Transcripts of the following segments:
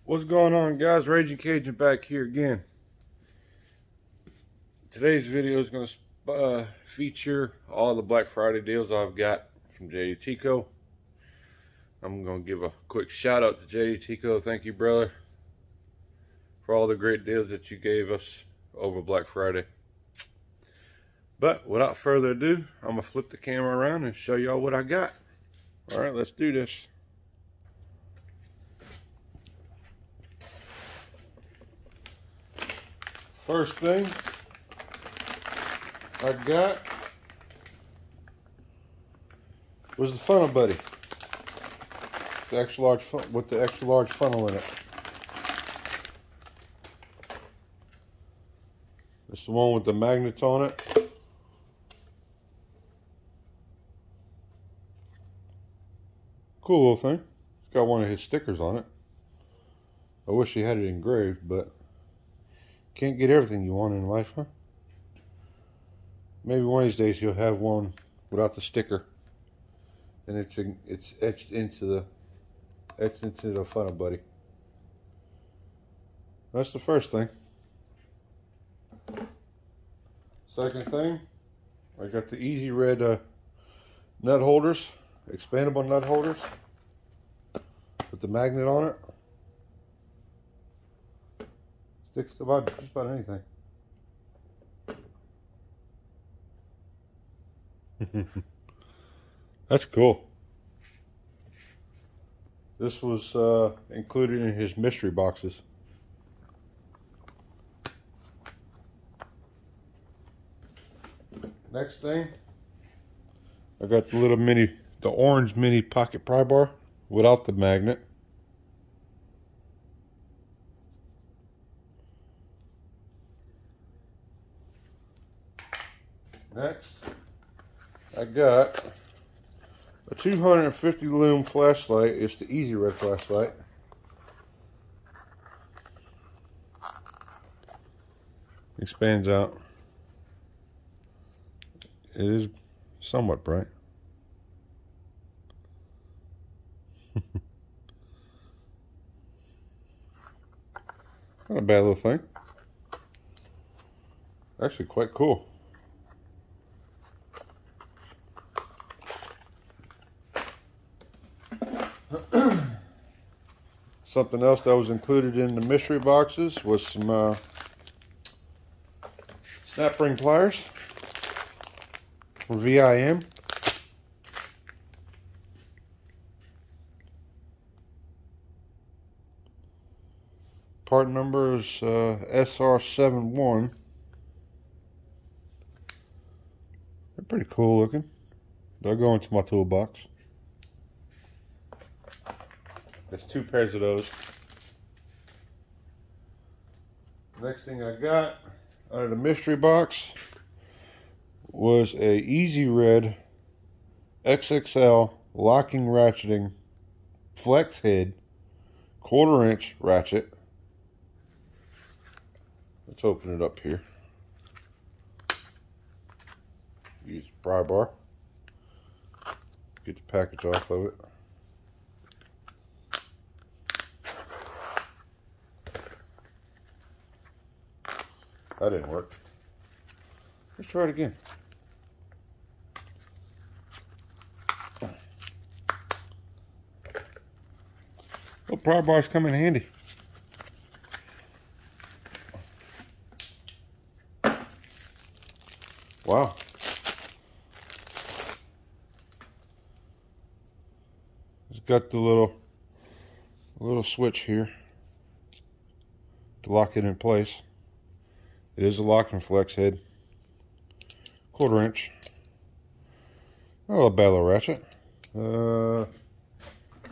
What's going on, guys? Raging Cajun back here again. Today's video is going to feature all the Black Friday deals I've got from Jdtco. I'm going to give a quick shout out to Jdtco. Thank you, brother, for all the great deals that you gave us over Black Friday. But without further ado, I'm going to flip the camera around and show y'all what I got. All right, let's do this. First thing I got was the funnel buddy, the extra large with the extra large funnel in it. It's the one with the magnets on it. Cool little thing. It's got one of his stickers on it. I wish he had it engraved, but can't get everything you want in life, huh? Maybe one of these days he'll have one without the sticker, and it's etched into the funnel buddy. That's the first thing. Second thing, I got the Easy Red nut holders, expandable nut holders with the magnet on it. Sticks to just about anything. That's cool. This was included in his mystery boxes. Next thing, I got the orange mini pocket pry bar without the magnet. Next, I got a 250 Loom Flashlight. It's the Easy Red flashlight. Expands out. It is somewhat bright. Not a bad little thing. Actually quite cool. Something else that was included in the mystery boxes was some snap ring pliers for VIM. Part number is SR71. They're pretty cool looking. They'll go into my toolbox. There's 2 pairs of those. Next thing I got out of the mystery box was a Easy Red XXL locking ratcheting flex head 1/4 inch ratchet. Let's open it up here. Use the pry bar. Get the package off of it. That didn't work. Let's try it again. Well, pry bars come in handy. Wow. It's got the little switch here to lock it in place. It is a lock and flex head, 1/4 inch. Oh, a bad little ratchet.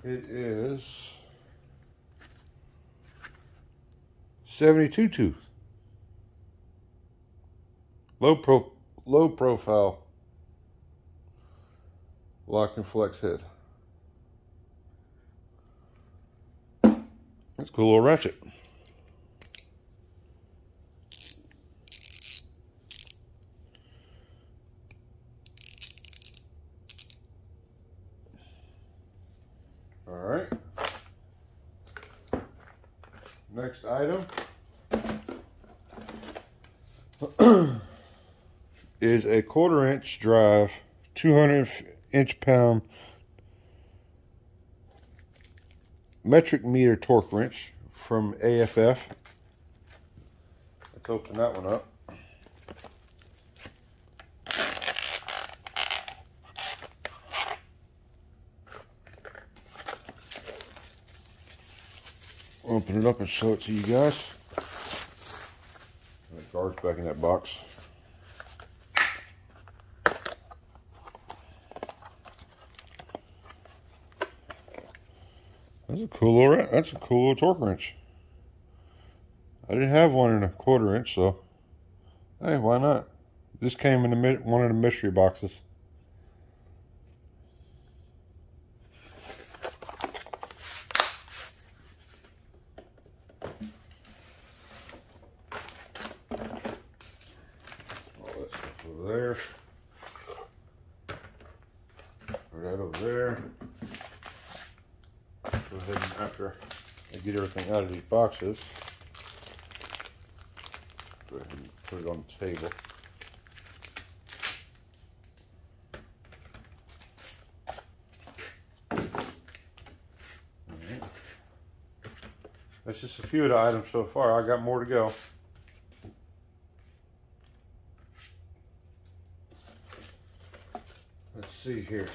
It is 72 tooth, low profile lock and flex head. That's a cool little ratchet. Next item is a 1/4 inch drive, 200 inch-pound metric meter torque wrench from AFF. Let's open that one up. Open it up and show it to you guys. The guard's back in that box. That's a cool little torque wrench. I didn't have one in a 1/4 inch, so hey, why not? This came in one of the mystery boxes. There, put that over there. Go ahead and after I get everything out of these boxes, go ahead and put it on the table. Right. That's just a few of the items so far. I got more to go. Let's see here.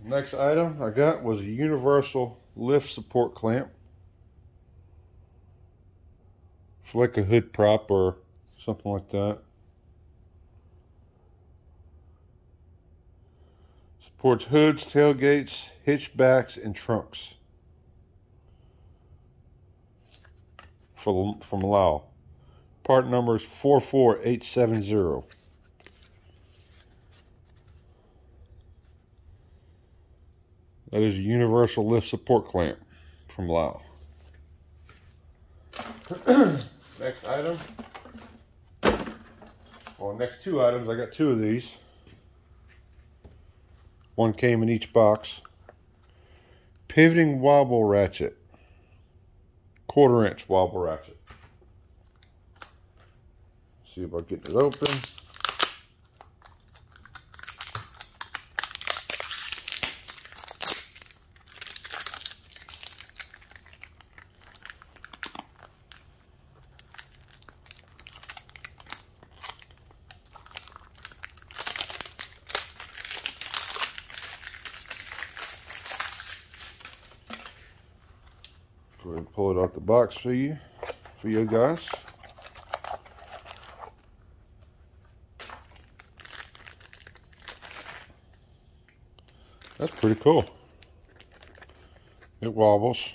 Next item I got was a universal lift support clamp for like a hood prop or something like that. Supports hoods, tailgates, hitchbacks, and trunks. From Lowell. Part number is 44870. That is a universal lift support clamp from Lowell. Next item. Well, next two items, I got two of these. One came in each box. Pivoting wobble ratchet. 1/4 inch wobble ratchet. See about getting it open. Go ahead and pull it out the box for you guys. That's pretty cool. It wobbles.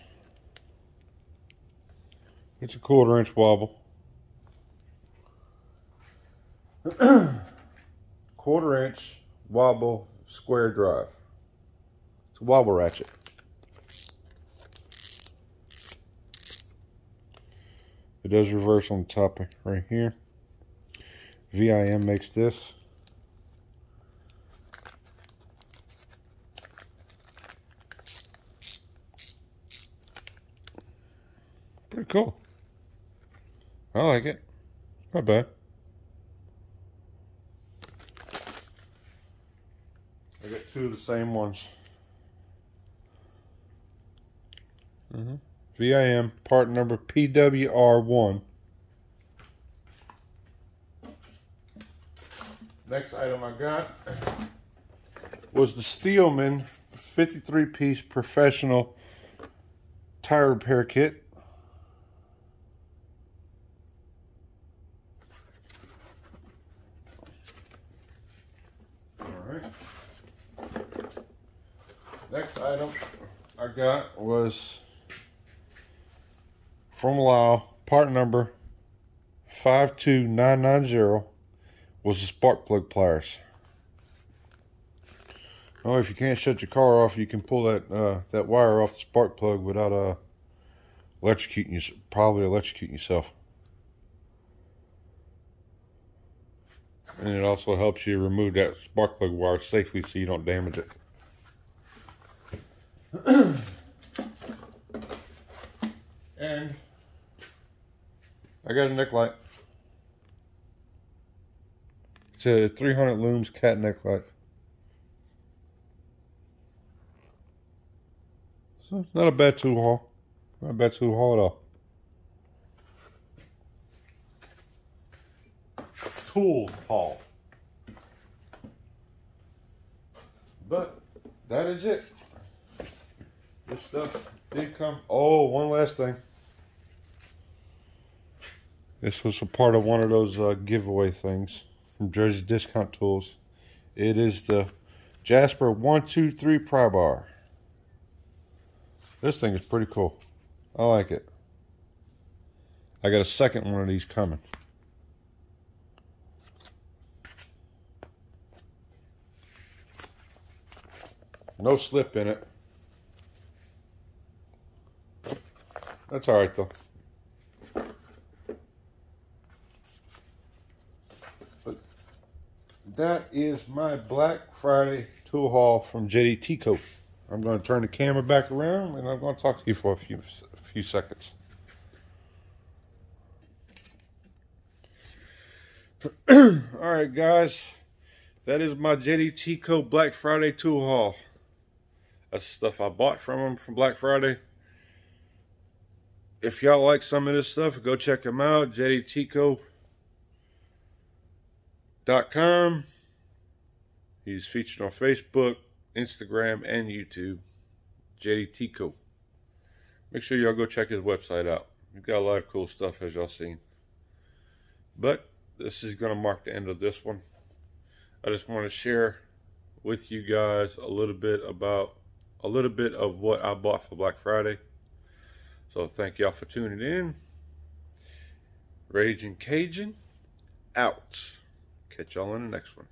It's a 1/4 inch wobble. 1/4 inch wobble square drive. It's a wobble ratchet. It does reverse on the top right here. VIM makes this. Pretty cool. I like it. Not bad. I got two of the same ones. VIM, part number PWR1. Next item I got was the Steelman 53-piece professional tire repair kit. Alright. Next item I got was from Lowell, part number 52990, was the spark plug pliers. Oh, if you can't shut your car off, you can pull that wire off the spark plug without electrocuting yourself. And it also helps you remove that spark plug wire safely so you don't damage it. And I got a neck light. It's a 300 looms cat neck light. So not a bad tool haul. Not a bad tool haul at all. Tool haul. But that is it. This stuff did come. Oh, one last thing. This was a part of one of those giveaway things from Jersey Discount Tools. It is the Jasper 123 pry bar. This thing is pretty cool. I like it. I got a second one of these coming. No slip in it. That's alright though. But that is my Black Friday tool haul from Jdtco. I'm going to turn the camera back around and I'm going to talk to you for a few seconds. Alright guys, that is my Jdtco Black Friday tool haul. That's the stuff I bought from them from Black Friday. If y'all like some of this stuff, go check them out. Jdtco.com. He's featured on Facebook, Instagram, and YouTube. Jdtco. Make sure y'all go check his website out. He's got a lot of cool stuff, as y'all seen. But this is going to mark the end of this one. I just want to share with you guys a little bit of what I bought for Black Friday. So thank y'all for tuning in. Raging Cajun out. Catch y'all in the next one.